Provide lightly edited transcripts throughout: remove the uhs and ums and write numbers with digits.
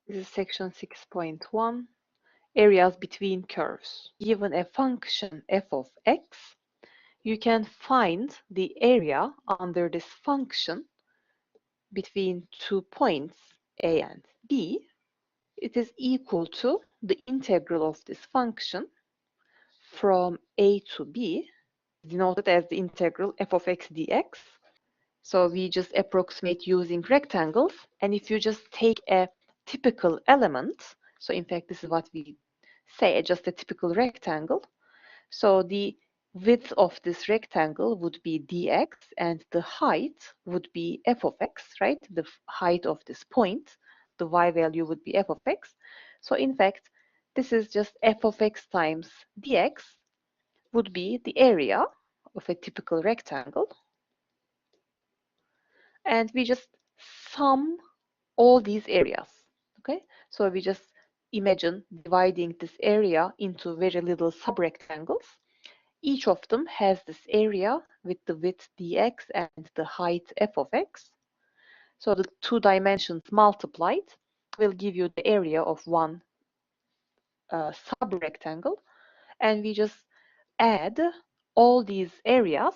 This is section 6.1, areas between curves. Given a function f of x, you can find the area under this function between 2 points a and b. It is equal to the integral of this function from a to b, denoted as the integral f of x dx. So we just approximate using rectangles, and if you just take a typical element, so in fact this is what we say, just a typical rectangle. So the width of this rectangle would be dx, and the height would be f of x, right? The height of this point, the y value would be f of x. So in fact, this is just f of x times dx would be the area of a typical rectangle. And we just sum all these areas, okay? So we just imagine dividing this area into very little subrectangles. Each of them has this area with the width dx and the height f of x. So the two dimensions multiplied will give you the area of one subrectangle, and we just add all these areas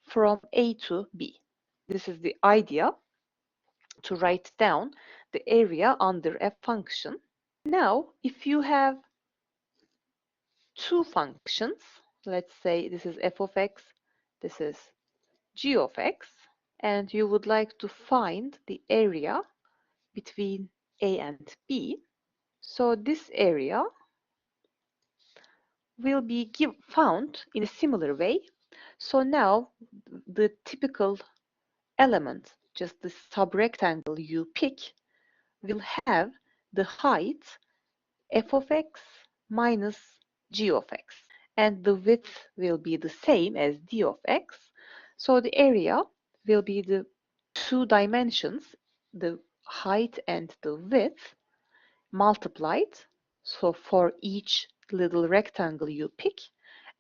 from A to B. This is the idea, to write down the area under a function. Now, if you have two functions, let's say this is f of x, this is g of x, and you would like to find the area between a and b. So this area will be found in a similar way. So now the typical element, just the subrectangle you pick, will have the height f of x minus g of x, and the width will be the same as d of x. So the area will be the two dimensions, the height and the width, multiplied. So for each little rectangle you pick,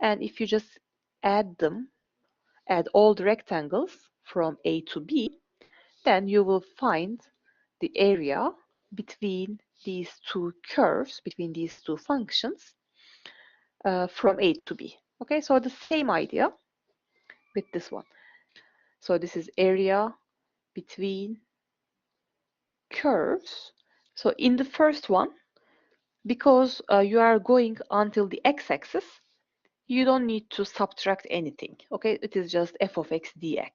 and if you just add them, add all the rectangles from A to B, then you will find the area between these two curves, between these two functions, from A to B. Okay, so the same idea with this one. So this is area between curves. So in the first one, because you are going until the x-axis, you don't need to subtract anything. Okay, it is just f of x dx.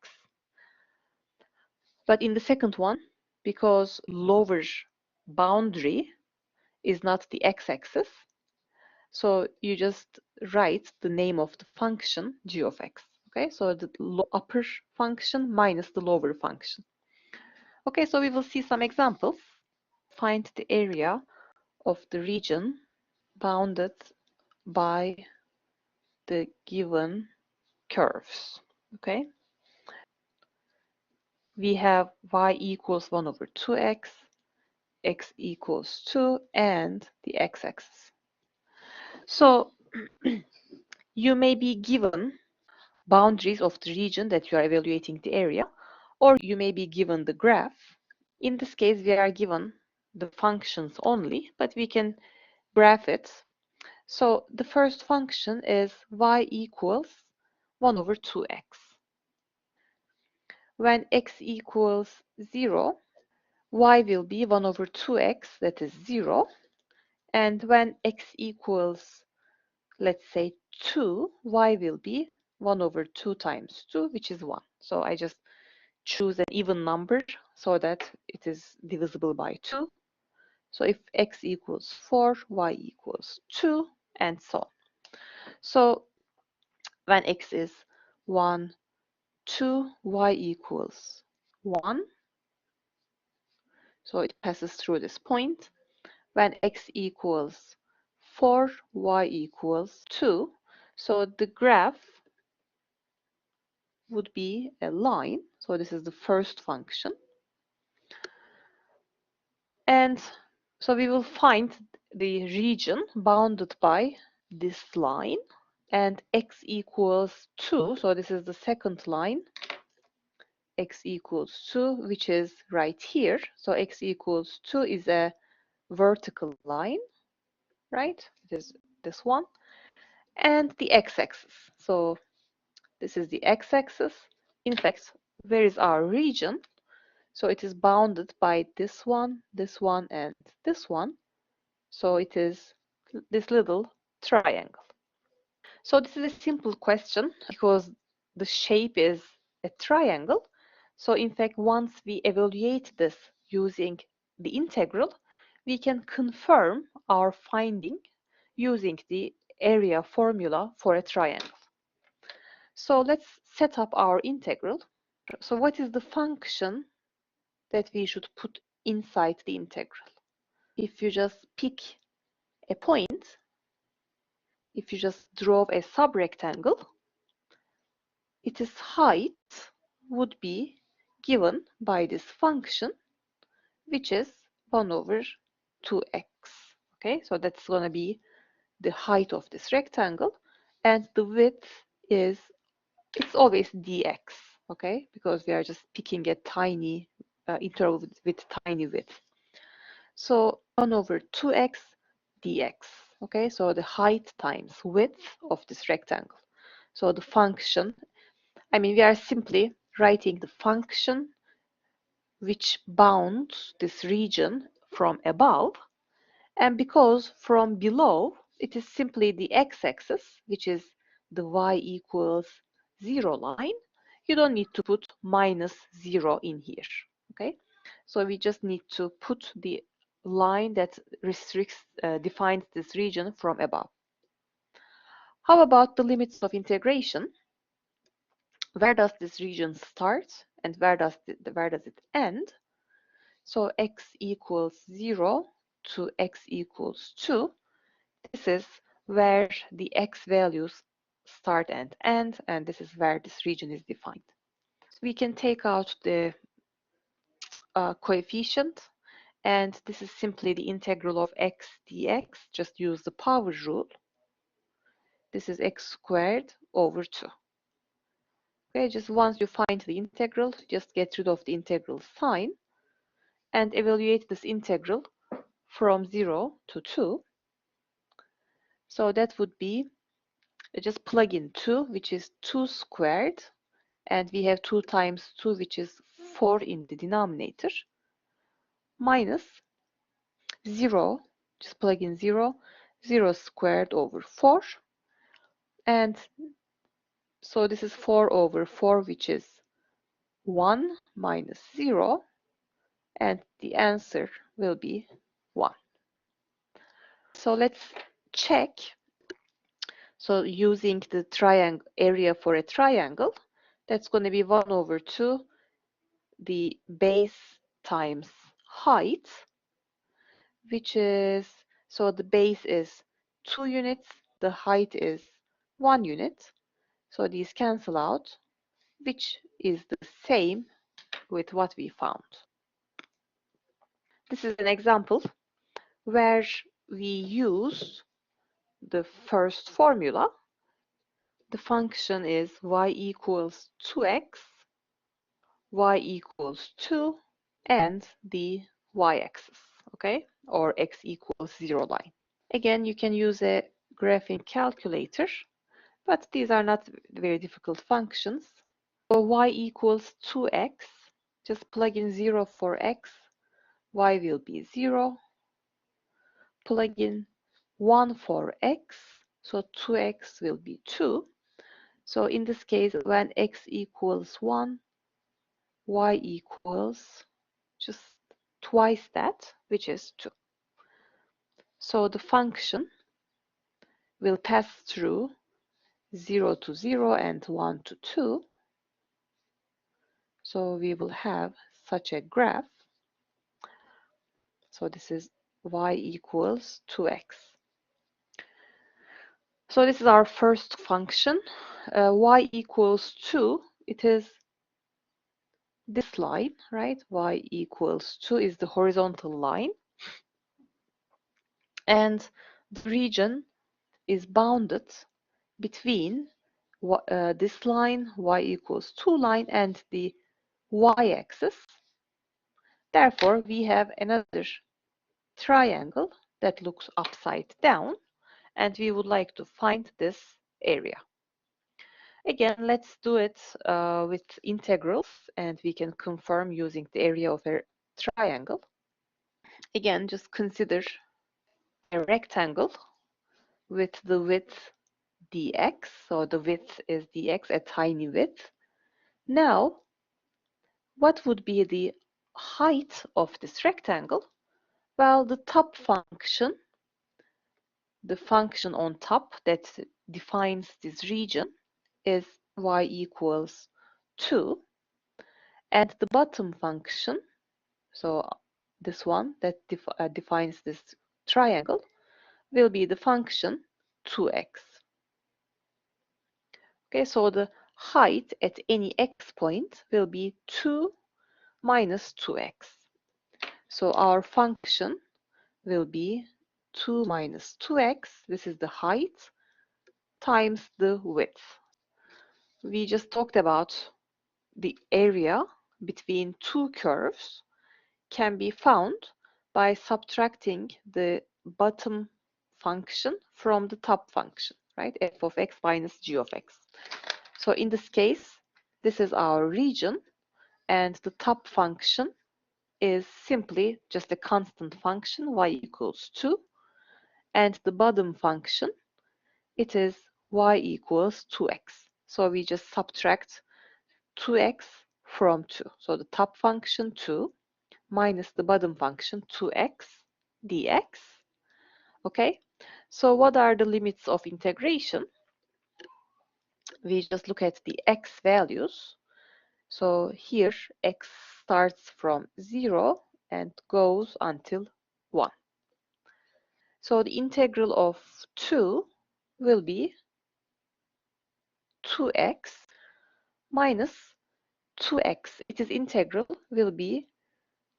But in the second one, because lower boundary is not the x-axis, so you just write the name of the function g of x. Okay, so the upper function minus the lower function. Okay, so we will see some examples. Find the area of the region bounded by the given curves. Okay, we have y equals 1 over 2x, x equals 2, and the x-axis. So you may be given boundaries of the region that you are evaluating the area, or you may be given the graph. In this case, we are given the functions only, but we can graph it. So the first function is y equals 1 over 2x. When x equals 0, y will be 1 over 2x, that is 0. And when x equals, let's say, 2, y will be 1 over 2 times 2, which is 1. So I just choose an even number so that it is divisible by 2. So if x equals 4, y equals 2, and so on. So when x is 1, 2, y equals 1. So it passes through this point. When x equals 4, y equals 2. So the graph would be a line. So this is the first function. And so we will find the region bounded by this line, and x equals 2. So this is the second line, x equals 2, which is right here. So x equals 2 is a vertical line, right? It is this one, and the x-axis. So this is the x-axis. In fact, where is our region? So it is bounded by this one, and this one. So it is this little triangle. So this is a simple question because the shape is a triangle. So in fact, once we evaluate this using the integral, we can confirm our finding using the area formula for a triangle. So let's set up our integral. So what is the function that we should put inside the integral? If you just pick a point, if you just draw a subrectangle, its height would be given by this function, which is 1 over 2x. Okay, so that's going to be the height of this rectangle, and the width is, it's always dx, okay, because we are just picking a tiny interval with tiny width. So 1 over 2x dx, okay, so the height times width of this rectangle. So the function, I mean, we are simply writing the function which bounds this region from above, and because from below it is simply the x-axis, which is the y equals 0 line, you don't need to put minus 0 in here, okay? So we just need to put the line that restricts, defines this region from above. How about the limits of integration? Where does this region start and where does it end? So x equals 0 to x equals 2. This is where the x values start and end, and this is where this region is defined. So we can take out the coefficient, and this is simply the integral of x dx. Just use the power rule. This is x squared over 2. Okay, just once you find the integral, just get rid of the integral sign and evaluate this integral from 0 to 2. So that would be, just plug in 2, which is 2 squared, and we have 2 times 2, which is 4 in the denominator, minus 0, just plug in 0, 0 squared over 4, and so this is 4 over 4, which is 1 minus 0, and the answer will be 1. So let's check. So using the triangle area for a triangle, that's going to be 1 over 2, the base times height, which is, so the base is 2 units, the height is 1 unit. So these cancel out, which is the same with what we found. This is an example where we use the first formula. The function is y equals 2x, y equals 2, and the y-axis, okay, or x equals 0 line. Again, you can use a graphing calculator, but these are not very difficult functions. So y equals 2x, just plug in 0 for x, y will be 0. Plug in 1 for x, so 2x will be 2. So in this case, when x equals 1, y equals just twice that, which is 2. So the function will pass through 0 to 0 and 1 to 2. So we will have such a graph. So this is y equals 2x. So this is our first function. Y equals 2, it is this line, right? Y equals 2 is the horizontal line. And the region is bounded between this line, y equals 2 line, and the y-axis. Therefore, we have another triangle that looks upside down, and we would like to find this area. Again, let's do it with integrals, and we can confirm using the area of a triangle. Again, just consider a rectangle with the width dx, so the width is dx, a tiny width. Now, what would be the height of this rectangle? Well, the top function, the function on top that defines this region, is y equals 2, and the bottom function, so this one that defines this triangle, will be the function 2x. Okay, so the height at any x point will be 2 minus 2x. So our function will be 2 minus 2x, this is the height, times the width. We just talked about the area between two curves can be found by subtracting the bottom function from the top function, right? F of x minus g of x. So in this case, this is our region, and the top function is simply just a constant function, y equals 2, and the bottom function, it is y equals 2x. So we just subtract 2x from 2. So the top function 2 minus the bottom function 2x dx. Okay, so what are the limits of integration? We just look at the x values. So here x starts from 0 and goes until 1. So the integral of 2 will be 2x minus 2x. Its integral will be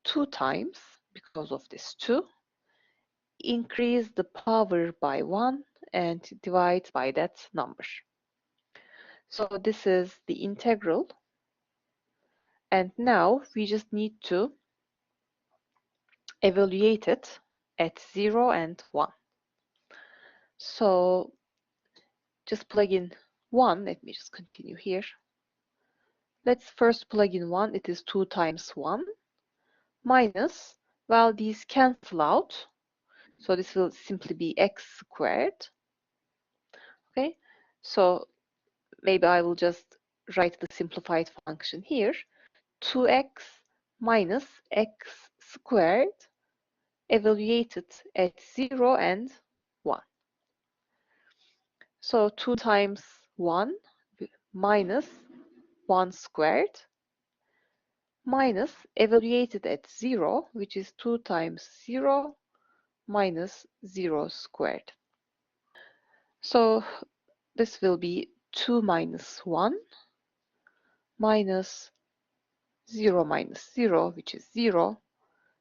2 times, because of this 2, increase the power by 1 and divide by that number. So this is the integral, and now we just need to evaluate it at 0 and 1. So just plug in 1. Let me just continue here. Let's first plug in 1. It is 2 times 1 minus, well, these cancel out. So this will simply be x squared. Okay, so maybe I will just write the simplified function here. 2x minus x squared evaluated at 0 and 1. So 2 times 1 minus 1 squared minus evaluated at 0, which is 2 times 0 minus 0 squared. So this will be 2 minus 1 minus 0 minus 0, which is 0.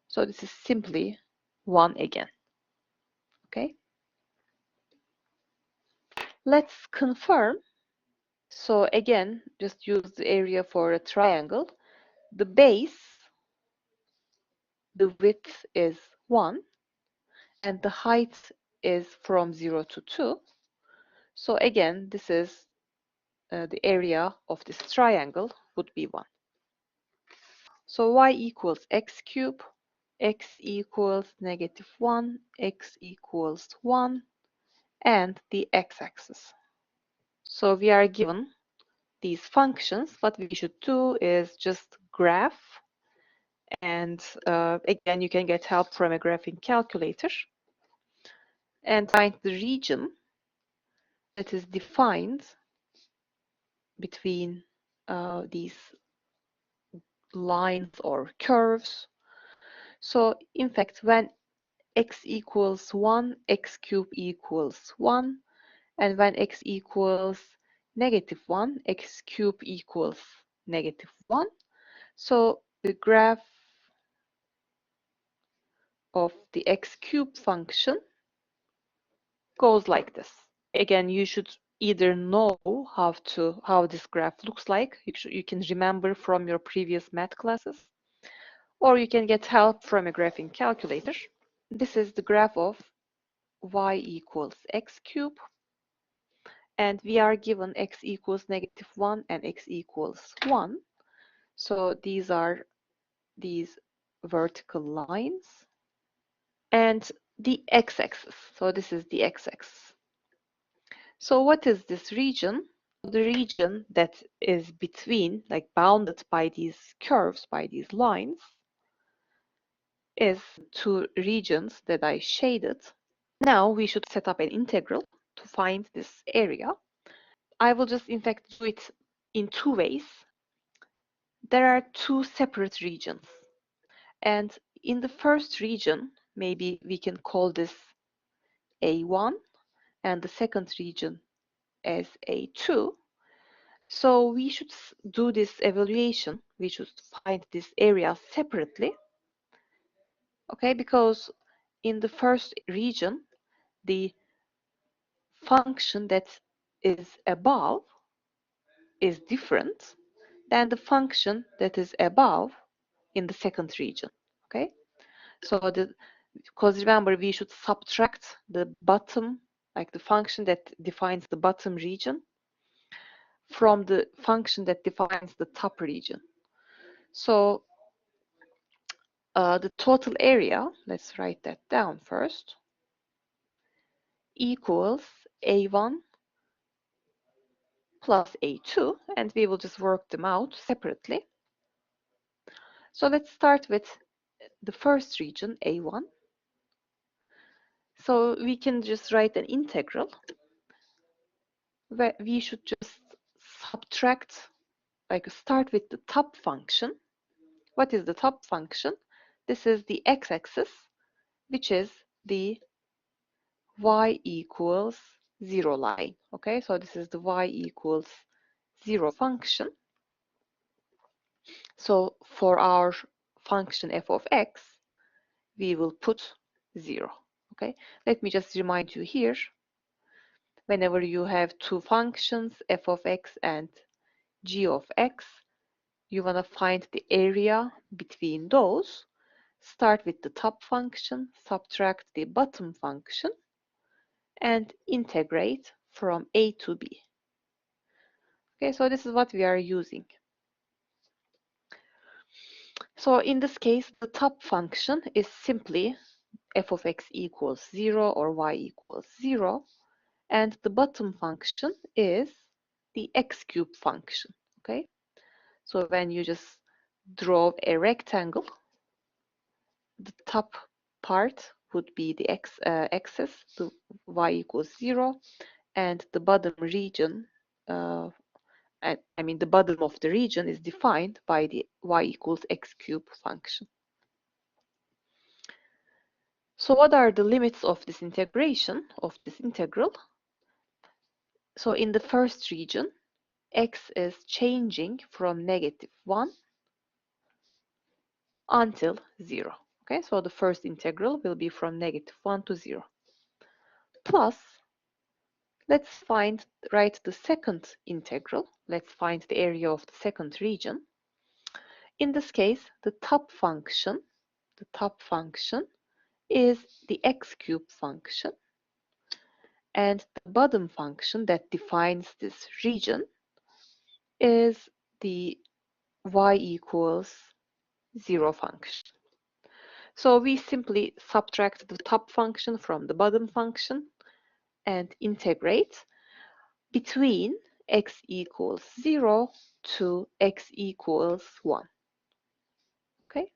So this is simply 1 again. Okay. Let's confirm. So again, just use the area for a triangle. The base, the width is 1, and the height is from 0 to 2. So again, this is the area of this triangle would be 1. So y equals x cubed, x equals -1, x equals 1, and the x-axis. So we are given these functions. What we should do is just graph, and again, you can get help from a graphing calculator, and find the region that is defined between these lines or curves. So in fact, when x equals 1, x cubed equals 1, and when x equals -1, x cubed equals -1. So the graph of the x cubed function goes like this. Again, you should either know how this graph looks like. You can remember from your previous math classes, or you can get help from a graphing calculator. this is the graph of y equals x cubed, and we are given x equals -1 and x equals 1. So these are these vertical lines and the x-axis. So this is the x-axis. So what is this region? The region that is between, like bounded by these curves, by these lines, is two regions that I shaded. Now we should set up an integral to find this area. I will just in fact do it in two ways. There are two separate regions, and in the first region, maybe we can call this A1 and the second region as A2. So we should do this evaluation. We should find this area separately, okay? Because in the first region, the function that is above is different than the function that is above in the second region, okay? So because remember, we should subtract the bottom, like the function that defines the bottom region, from the function that defines the top region. So the total area, let's write that down first, equals A1 plus A2, and we will just work them out separately. So let's start with the first region, A1. So we can just write an integral where we should just subtract, like start with the top function. What is the top function? This is the x-axis, which is the y equals 0 line. Okay, so this is the y equals 0 function. So for our function f of x, we will put 0. Okay, let me just remind you here, whenever you have two functions, f of x and g of x, you want to find the area between those. Start with the top function, subtract the bottom function, and integrate from a to b. Okay, so this is what we are using. So in this case, the top function is simply f of x equals 0 or y equals 0, and the bottom function is the x cubed function. Okay, so when you just draw a rectangle, the top part would be the axis, the y equals 0, and the bottom region, I mean the bottom of the region is defined by the y equals x cubed function. So what are the limits of this integration, of this integral? So in the first region, x is changing from -1 until 0. Okay, so the first integral will be from -1 to 0. Plus, let's write the second integral. Let's find the area of the second region. In this case, the top function is the x cubed function, and the bottom function that defines this region is the y equals 0 function. So we simply subtract the top function from the bottom function and integrate between x equals 0 to x equals 1. Okay?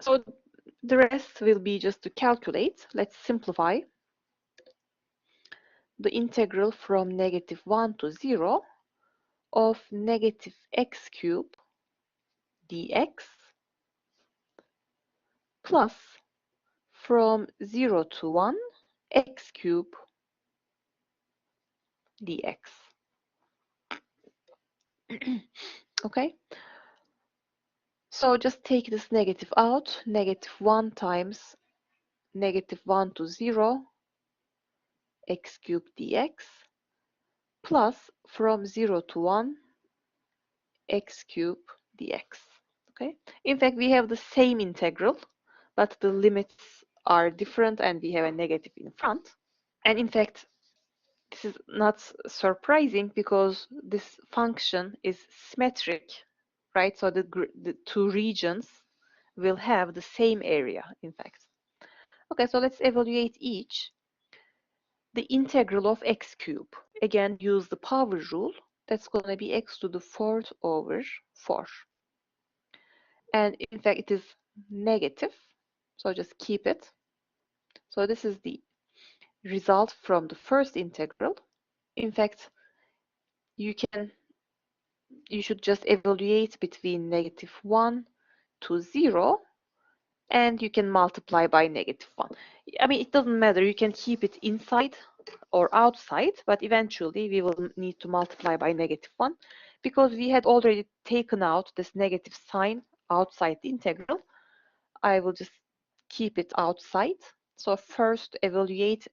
So the rest will be just to calculate. Let's simplify. The integral from -1 to 0 of -x cubed dx plus from 0 to 1 x cubed dx. Okay, so just take this negative out. -1 times -1 to 0 x cubed dx plus from 0 to 1 x cubed dx. Okay, in fact we have the same integral, but the limits are different and we have a negative in front. And in fact, this is not surprising because this function is symmetric, right? So the two regions will have the same area, in fact. Okay, so let's evaluate each. The integral of x cube. Again, use the power rule. That's going to be x to the fourth over 4. And in fact, it is negative. So just keep it. So this is the result from the first integral. In fact, you should just evaluate between -1 to 0, and you can multiply by -1. I mean, it doesn't matter. You can keep it inside or outside, but eventually we will need to multiply by -1 because we had already taken out this negative sign outside the integral. I will just keep it outside. So first evaluate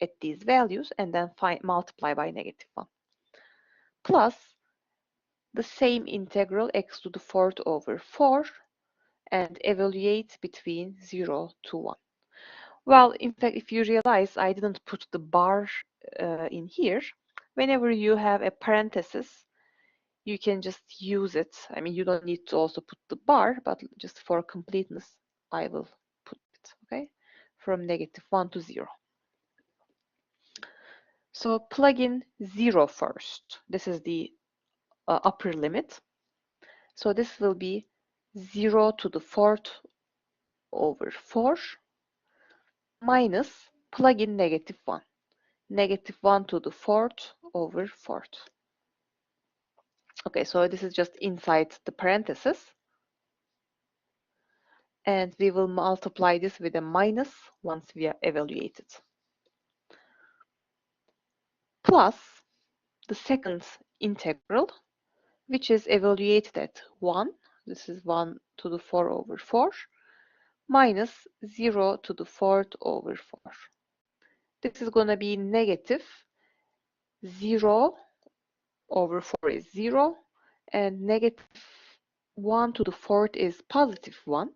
at these values and then multiply by -1. Plus the same integral x to the fourth over 4 and evaluate between 0 to 1. Well, in fact, if you realize I didn't put the bar in here, whenever you have a parenthesis, you can just use it. I mean, you don't need to also put the bar, but just for completeness, I will put it, okay? From -1 to 0. So plug in 0 first. This is the upper limit. So this will be 0 to the fourth over 4 minus plug in -1. -1 to the fourth over 4th. Okay, so this is just inside the parenthesis. And we will multiply this with a minus once we are evaluated. Plus the second integral, which is evaluated at 1. This is 1 to the 4 over 4 minus 0 to the fourth over 4. This is going to be negative 0 over 4 is 0, and negative 1 to the fourth is positive 1.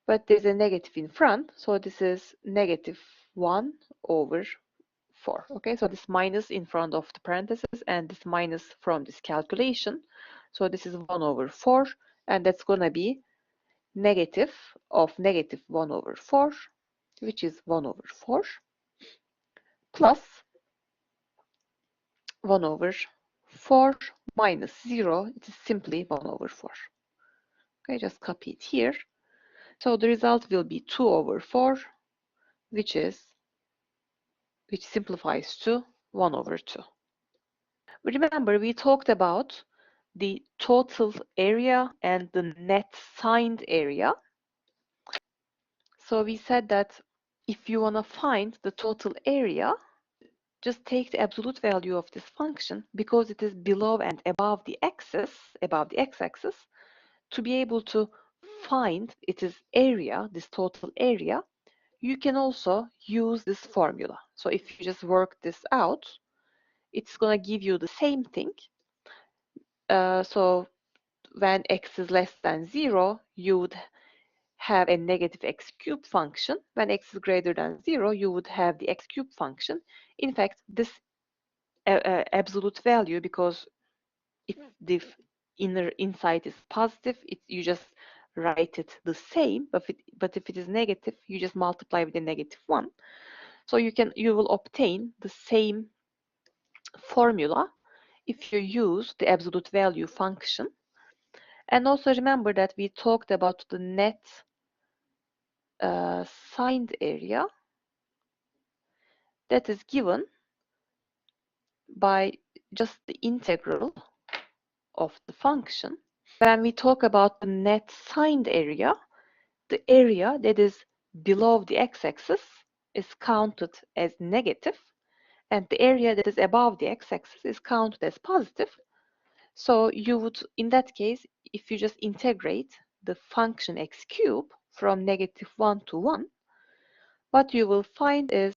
But there's a negative in front, so this is -1 over 4. Okay, so this minus in front of the parentheses and this minus from this calculation. So this is 1 over 4, and that's going to be negative of -1 over 4, which is 1 over 4, plus 1 over 4 minus 0, it is simply 1 over 4. Okay, just copy it here. So the result will be 2 over 4, which simplifies to 1 over 2. Remember, we talked about the total area and the net signed area. So we said that if you want to find the total area, just take the absolute value of this function because it is below and above the x-axis. To be able to find its area, this total area, you can also use this formula. So if you just work this out, it's going to give you the same thing. So when x is less than 0, you would have a negative x cubed function. When x is greater than 0, you would have the x cubed function. In fact, this absolute value, because if the inner inside is positive, you just write it the same, but if it is negative, you just multiply with a -1. So you will obtain the same formula if you use the absolute value function. And also remember that we talked about the net signed area that is given by just the integral of the function. When we talk about the net signed area, the area that is below the x-axis is counted as negative, and the area that is above the x-axis is counted as positive. So you would, in that case, if you just integrate the function x cubed from -1 to 1, what you will find is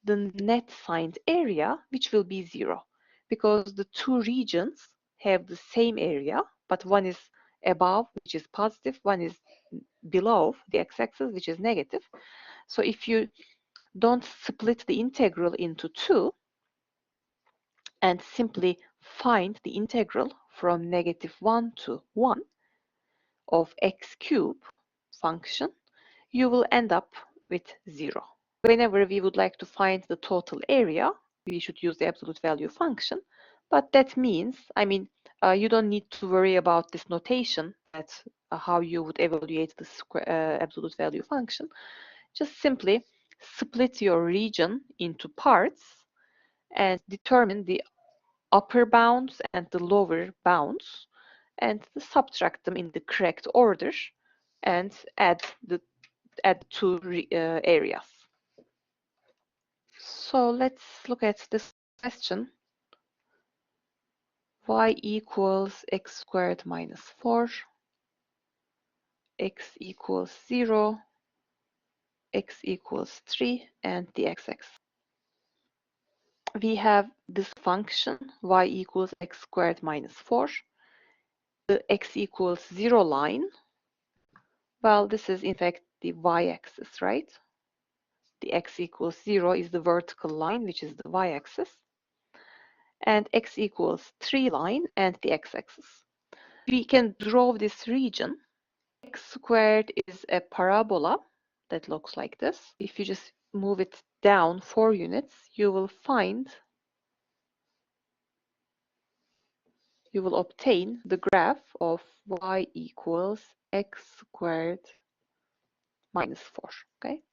the net signed area, which will be 0, because the two regions have the same area, but one is above, which is positive, one is below the x-axis, which is negative. So if you don't split the integral into two and simply find the integral from -1 to 1 of x cubed function, you will end up with 0. Whenever we would like to find the total area, we should use the absolute value function. But that means, you don't need to worry about this notation, that how you would evaluate the absolute value function. Just simply split your region into parts and determine the upper bounds and the lower bounds and subtract them in the correct order and add the two areas. So let's look at this question. Y equals x squared minus 4, x equals 0, x equals 3, and the x-axis. We have this function y equals x squared minus 4. The x equals 0 line, well, this is in fact the y-axis, right? The x equals 0 is the vertical line, which is the y-axis. And x equals 3 line and the x-axis. We can draw this region. X squared is a parabola that looks like this. If you just move it down 4 units, you will obtain the graph of y equals x squared minus 4. Okay,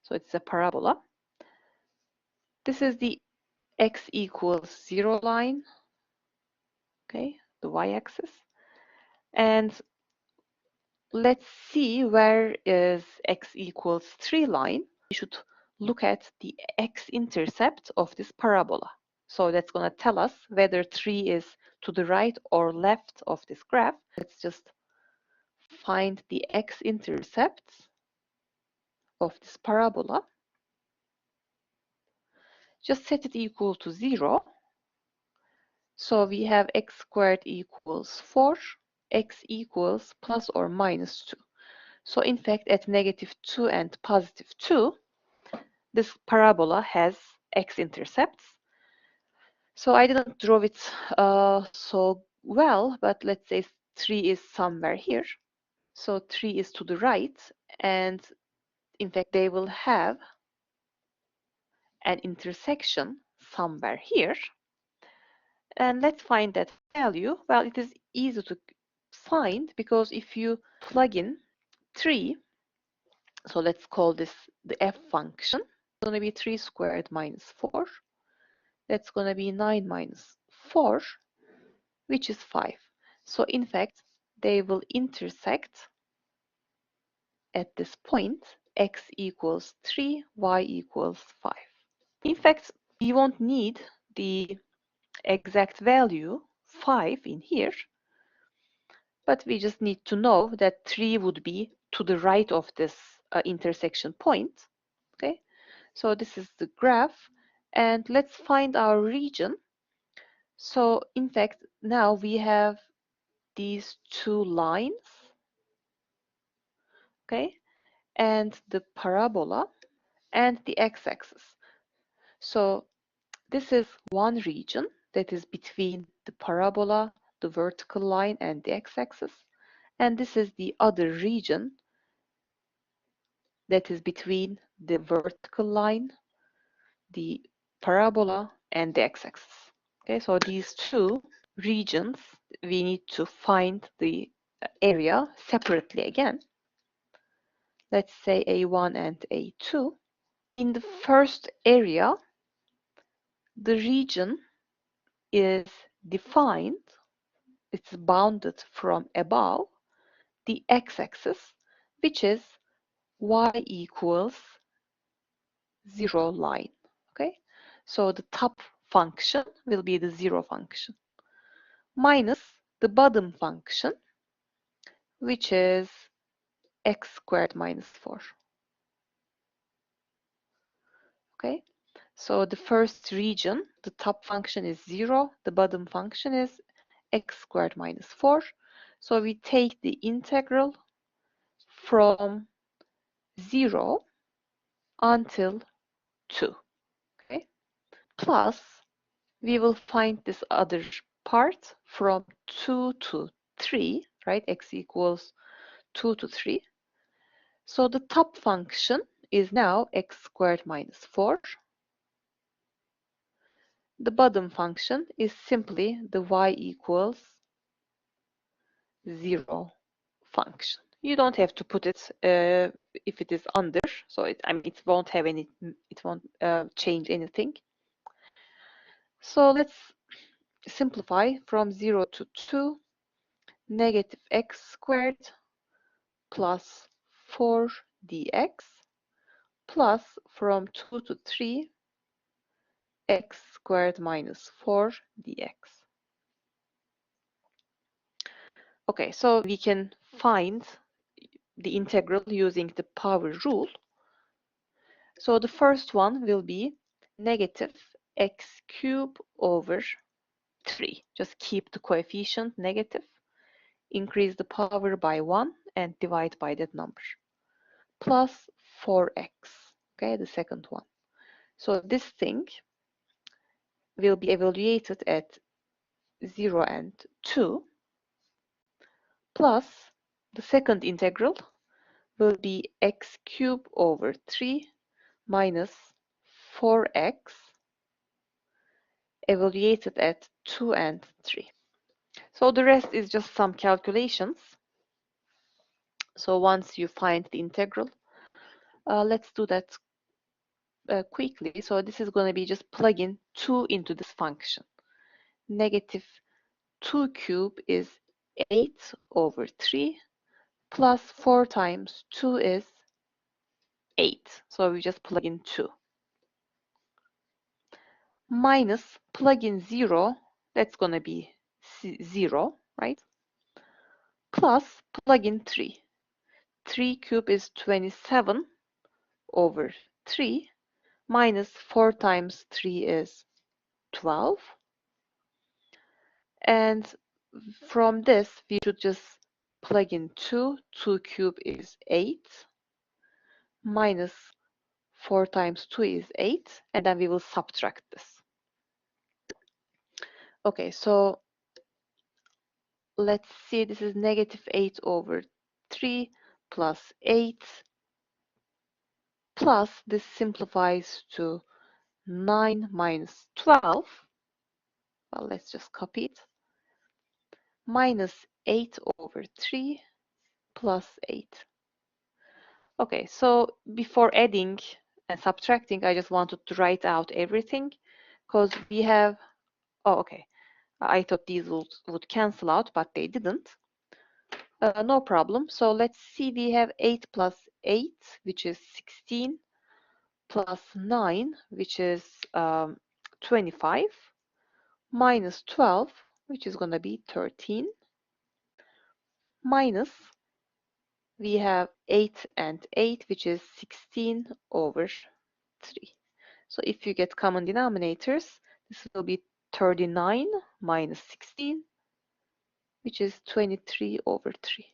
so it's a parabola. This is the x equals 0 line, okay, the y-axis. And let's see where is x equals 3 line. We should look at the x-intercept of this parabola. So that's going to tell us whether 3 is to the right or left of this graph. Let's just find the x-intercepts of this parabola. Just set it equal to 0. So we have x squared equals 4, x equals plus or minus 2. So in fact, at -2 and +2, this parabola has x-intercepts. So I didn't draw it so well, but let's say 3 is somewhere here. So 3 is to the right, and in fact, they will have an intersection somewhere here. And let's find that value. Well, it is easy to find because if you plug in 3, so let's call this the f function. It's going to be 3 squared minus 4. That's going to be 9 minus 4, which is 5. So in fact, they will intersect at this point, x equals 3, y equals 5. In fact, we won't need the exact value 5 in here, but we just need to know that 3 would be to the right of this intersection point. Okay, so this is the graph, and let's find our region. So in fact, now we have these two lines, okay, and the parabola and the x-axis. So this is one region that is between the parabola, the vertical line, and the x-axis. And this is the other region that is between the vertical line, the parabola, and the x-axis. Okay, so these two regions, we need to find the area separately again. Let's say A1 and A2. In the first area, the region is defined, it's bounded from above the x-axis, which is y equals 0 line. Okay, so the top function will be the 0 function minus the bottom function, which is x squared minus 4. Okay, so the first region, the top function is 0, the bottom function is x squared minus 4. So we take the integral from 0 until 2. Okay? Plus, we will find this other part from 2 to 3, right? X equals 2 to 3. So the top function is now x squared minus 4. The bottom function is simply the y equals 0 function. You don't have to put it if it is under, so it won't have any, it won't change anything. So let's simplify from 0 to 2, negative x squared plus 4 dx plus from 2 to 3, x squared minus 4 dx. Okay, so we can find the integral using the power rule. So the first one will be negative x cubed over 3. Just keep the coefficient negative, increase the power by 1 and divide by that number. Plus 4x, okay, the second one. So this thing will be evaluated at 0 and 2, plus the second integral will be x cubed over 3 minus 4x evaluated at 2 and 3. So the rest is just some calculations. So once you find the integral, let's do that quickly. So this is going to be just plug in 2 into this function. Negative 2 cubed is 8 over 3 plus 4 times 2 is 8. So we just plug in 2. Minus plug in 0, that's going to be 0, right? Plus plug in 3. 3 cubed is 27 over 3 minus 4 times 3 is 12. And from this, we should just plug in 2. 2 cubed is 8 minus 4 times 2 is 8. And then we will subtract this. Okay, so let's see. This is negative 8 over 3 plus 8 plus this simplifies to 9 minus 12. Well, let's just copy it. Minus 8 over 3 plus 8. Okay, so before adding and subtracting, I just wanted to write out everything because we have, oh, okay. I thought these would cancel out, but they didn't. No problem. So let's see, we have 8 plus 8, which is 16, plus 9, which is 25, minus 12, which is going to be 13, minus, we have 8 and 8, which is 16 over 3. So if you get common denominators, this will be 39 minus 16, which is 23 over 3.